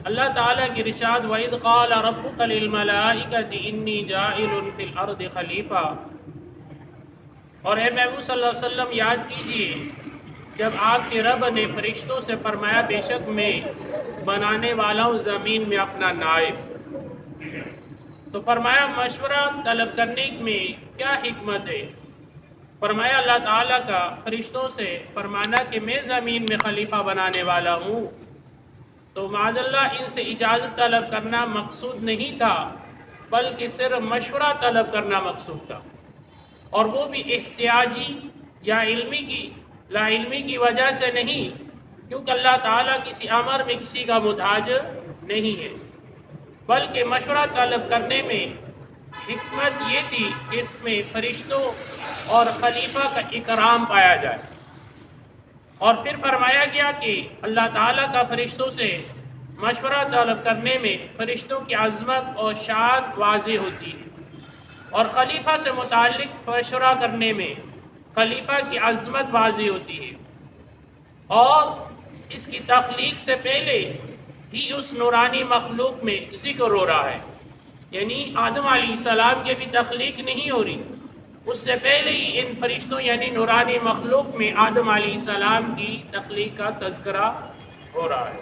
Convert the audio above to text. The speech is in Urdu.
اللہ تعالیٰ کی ارشاد وَإِذْ قَالَ رَبُّكَ لِلْمَلَائِكَةِ إِنِّي جَاعِلٌ فِي الْأَرْضِ خلیفہ، اور اے محبوب صلی اللہ علیہ وسلم یاد کیجئے جب آپ کے رب نے فرشتوں سے فرمایا بے شک میں بنانے والا ہوں زمین میں اپنا نائب، تو فرمایا مشورہ طلب کرنے میں کیا حکمت ہے؟ فرمایا اللہ تعالیٰ کا فرشتوں سے فرمانا کہ میں زمین میں خلیفہ بنانے والا ہوں، تو معاذ اللہ ان سے اجازت طلب کرنا مقصود نہیں تھا، بلکہ صرف مشورہ طلب کرنا مقصود تھا، اور وہ بھی احتیاجی یا لا علمی کی وجہ سے نہیں، کیونکہ اللہ تعالیٰ کسی امر میں کسی کا محتاج نہیں ہے، بلکہ مشورہ طلب کرنے میں حکمت یہ تھی کہ اس میں فرشتوں اور خلیفہ کا اکرام پایا جائے۔ اور پھر فرمایا گیا کہ اللہ تعالیٰ کا فرشتوں سے مشورہ طلب کرنے میں فرشتوں کی عظمت اور شان واضح ہوتی ہے، اور خلیفہ سے متعلق مشورہ کرنے میں خلیفہ کی عظمت واضح ہوتی ہے، اور اس کی تخلیق سے پہلے ہی اس نورانی مخلوق میں ذکر ہو رہا ہے، یعنی آدم علیہ السلام کی بھی تخلیق نہیں ہو رہی، اس سے پہلے ہی ان فرشتوں یعنی نورانی مخلوق میں آدم علیہ السلام کی تخلیق کا تذکرہ ہو رہا ہے۔